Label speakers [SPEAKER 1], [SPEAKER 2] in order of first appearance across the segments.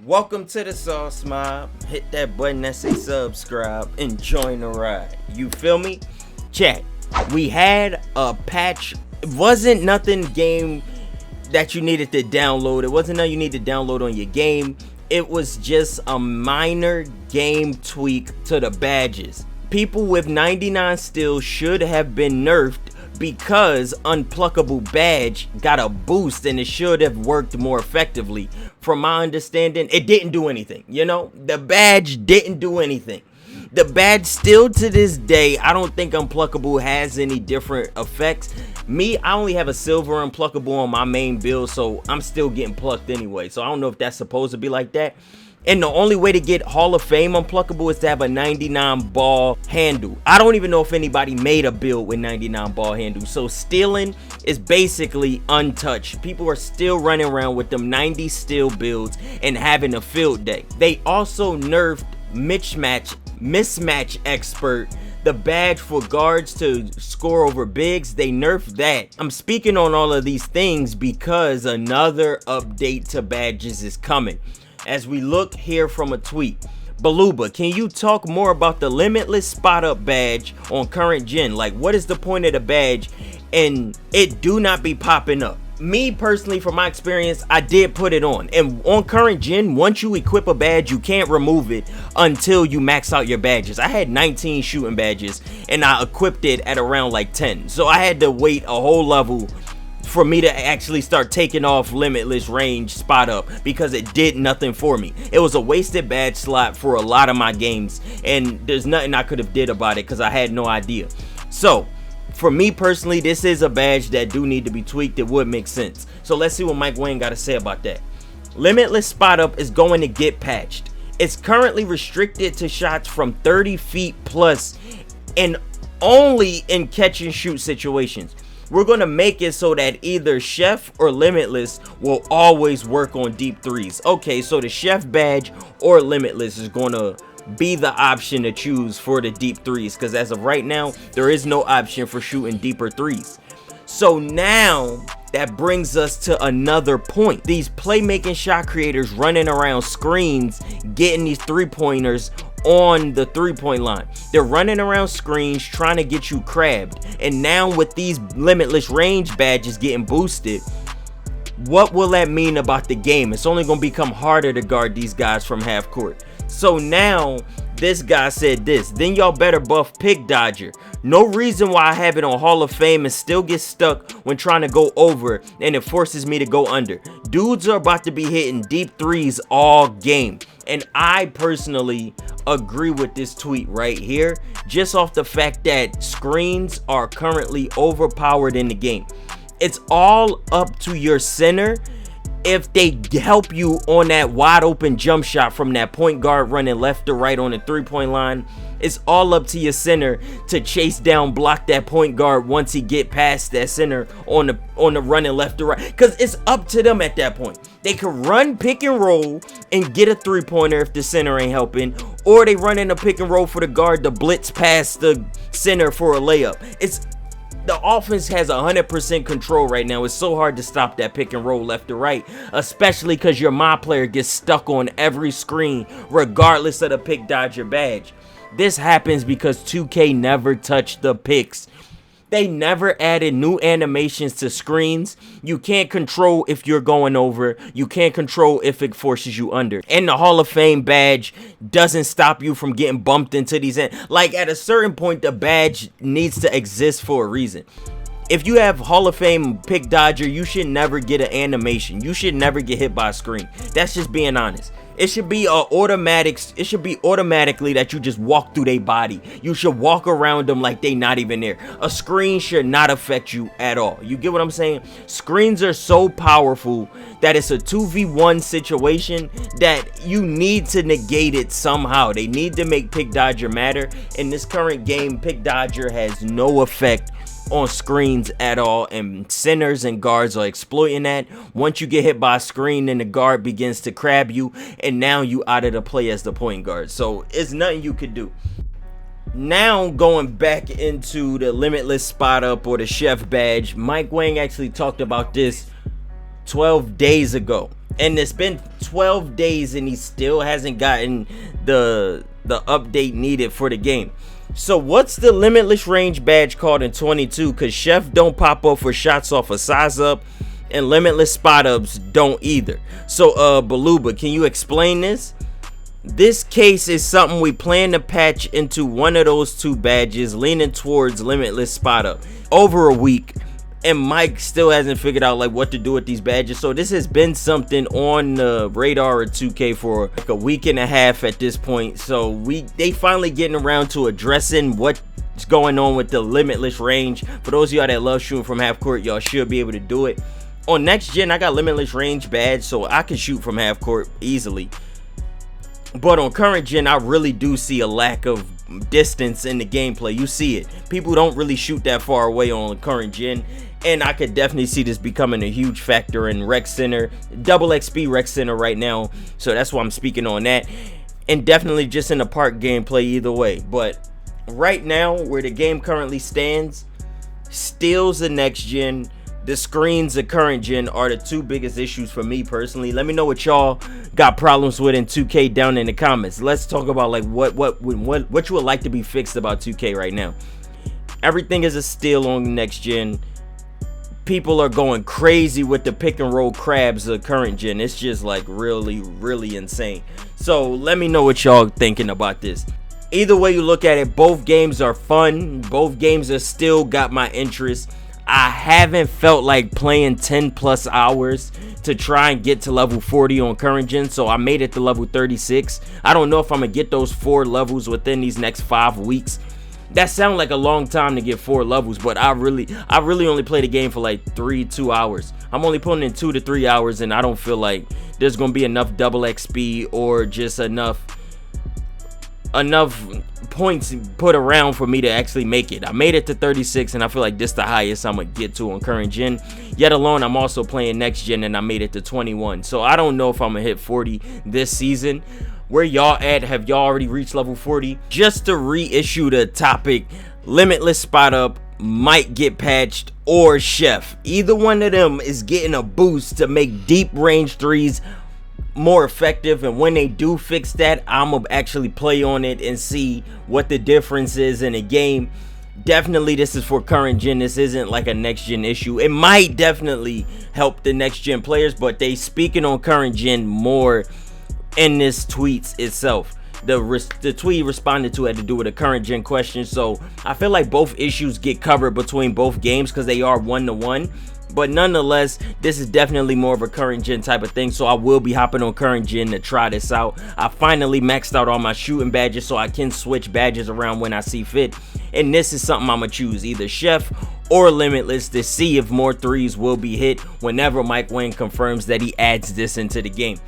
[SPEAKER 1] Welcome to the Sauce Mob. Hit that button that say subscribe and join the ride. You feel me? Chat. We had a patch. It wasn't nothing game that you needed to download. It wasn't nothing you need to download on your game. It was just a minor game tweak to the badges. People with 99 still should have been nerfed because Unpluckable badge got a boost and it should have worked more effectively. From my understanding, it didn't do anything. You know, the badge didn't do anything. The badge still to this day, I don't think Unpluckable has any different effects. Me, I only have a silver Unpluckable on my main build, so I'm still getting plucked anyway. So I don't know if that's supposed to be like that. And the only way to get Hall of Fame Unpluckable is to have a 99 ball handle. I don't even know if anybody made a build with 99 ball handle. So stealing is basically untouched. People are still running around with them 90 steal builds and having a field day. They also nerfed mismatch expert, the badge for guards to score over bigs. They nerfed that. I'm speaking on all of these things because another update to badges is coming. As we look here from a tweet, Baluba, can you talk more about the Limitless Spot Up badge on current gen? Like, what is the point of the badge and it do not be popping up? Me personally, from my experience, I did put it on, and on current gen, once you equip a badge, you can't remove it until you max out your badges. I had 19 shooting badges and I equipped it at around like 10, so I had to wait a whole level for me to actually start taking off Limitless Range Spot Up because it did nothing for me. It was a wasted badge slot for a lot of my games, and there's nothing I could have did about it because I had no idea. So for me personally, this is a badge that do need to be tweaked. It would make sense. So let's see what Mike Wayne got to say about that. Limitless Spot Up is going to get patched. It's currently restricted to shots from 30 feet plus and only in catch and shoot situations. We're going to make it so that either Chef or Limitless will always work on deep threes. Okay, so the Chef badge or Limitless is going to be the option to choose for the deep threes, because as of right now, there is no option for shooting deeper threes. So now that brings us to another point. These playmaking shot creators running around screens, getting these three-pointers on the three-point line. They're running around screens trying to get you crabbed. And now with these Limitless Range badges getting boosted, what will that mean about the game? It's only going to become harder to guard these guys from half court. So now this guy said this: then y'all better buff Pick Dodger. No reason why I have it on Hall of Fame and still get stuck when trying to go over, and it forces me to go under. Dudes are about to be hitting deep threes all game. And I personally agree with this tweet right here, just off the fact that screens are currently overpowered in the game. It's all up to your center if they help you on that wide open jump shot from that point guard running left to right on the three-point line. It's all up to your center to chase down, block that point guard once he get past that center on the running left to right, because it's up to them at that point. They can run pick and roll and get a three-pointer if the center ain't helping, or they run in a pick and roll for the guard to blitz past the center for a layup. The offense has 100% control right now. It's so hard to stop that pick and roll left to right, especially because your mod player gets stuck on every screen regardless of the Pick Dodger badge. This happens because 2K never touched the picks. They never added new animations to screens. You can't control if you're going over. You can't control if it forces you under. And the Hall of Fame badge doesn't stop you from getting bumped into these. Like, at a certain point, the badge needs to exist for a reason. If you have Hall of Fame Pick Dodger, you should never get an animation. You should never get hit by a screen. That's just being honest. It should be it should be automatically that you just walk through their body. You should walk around them like they not even there. A screen should not affect you at all. You get what I'm saying? Screens are so powerful that it's a 2v1 situation that you need to negate it somehow. They need to make Pick Dodger matter. In this current game, Pick Dodger has no effect on screens at all, and centers and guards are exploiting that. Once you get hit by a screen, then the guard begins to crab you, and now you out of the play as the point guard. So it's nothing you could do. Now going back into the Limitless Spot Up or the Chef badge, Mike Wang actually talked about this 12 days ago. And it's been 12 days and he still hasn't gotten the update needed for the game. So what's the Limitless Range badge called in 22? Because Chef don't pop up for shots off a size up, and Limitless Spot Ups don't either. So Baluba, can you explain this? This case is something we plan to patch into one of those two badges, leaning towards Limitless Spot Up. Over a week, and Mike still hasn't figured out like what to do with these badges. So this has been something on the radar of 2K for like a week and a half at this point. So they finally getting around to addressing what's going on with the Limitless Range. For those of y'all that love shooting from half court, y'all should be able to do it. On next gen, I got Limitless Range badge, so I can shoot from half court easily. But on current gen, I really do see a lack of distance in the gameplay. You see it. People don't really shoot that far away on current gen. And I could definitely see this becoming a huge factor in Rec Center, double XP Rec Center right now. So that's why I'm speaking on that. And definitely just in the park gameplay either way. But right now, where the game currently stands, steals the next gen, the screens of current gen are the two biggest issues for me personally. Let me know what y'all got problems with in 2K down in the comments. Let's talk about like what you would like to be fixed about 2K right now. Everything is a steal on the next gen. People are going crazy with the pick and roll crabs of current gen. It's just like really insane. So let me know what y'all thinking about this. Either way you look at it, both games are fun. Both games are still got my interest. I haven't felt like playing 10 plus hours to try and get to level 40 on current gen, so I made it to level 36. I don't know if I'm gonna get those 4 levels within these next 5 weeks. That sounds like a long time to get 4 levels, but I really only played the game for like 2 hours. I'm only putting in 2 to 3 hours, and I don't feel like there's gonna be enough double XP or just enough points put around for me to actually make it. I made it to 36, and I feel like this the highest I'm gonna get to on current gen. Yet alone, I'm also playing next gen, and I made it to 21. So I don't know if I'm gonna hit 40 this season. Where y'all at? Have y'all already reached level 40? Just to reissue the topic, Limitless Spot Up might get patched, or Chef. Either one of them is getting a boost to make deep range threes more effective, and when they do fix that, I'm gonna actually play on it and see what the difference is in the game. Definitely this is for current gen. This isn't like a next gen issue. It might definitely help the next gen players, but they speaking on current gen more in this tweets itself. The tweet responded to had to do with a current gen question, so I feel like both issues get covered between both games because they are 1-to-1. But nonetheless, this is definitely more of a current gen type of thing, so I will be hopping on current gen to try this out. I finally maxed out all my shooting badges, so I can switch badges around when I see fit. And this is something I'm gonna choose, either Chef or Limitless, to see if more threes will be hit whenever Mike Wang confirms that he adds this into the game.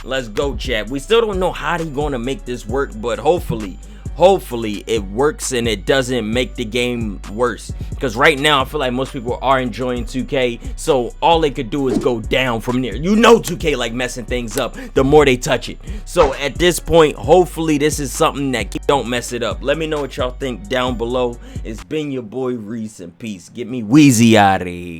[SPEAKER 1] Let's go, chat. We still don't know how they're gonna make this work, but hopefully it works and it doesn't make the game worse, because right now I feel like most people are enjoying 2K, so all they could do is go down from there. You know 2K like messing things up the more they touch it. So at this point, hopefully this is something that don't mess it up. Let me know what y'all think down below. It's been your boy Rease, and peace. Get me Wheezy out of here.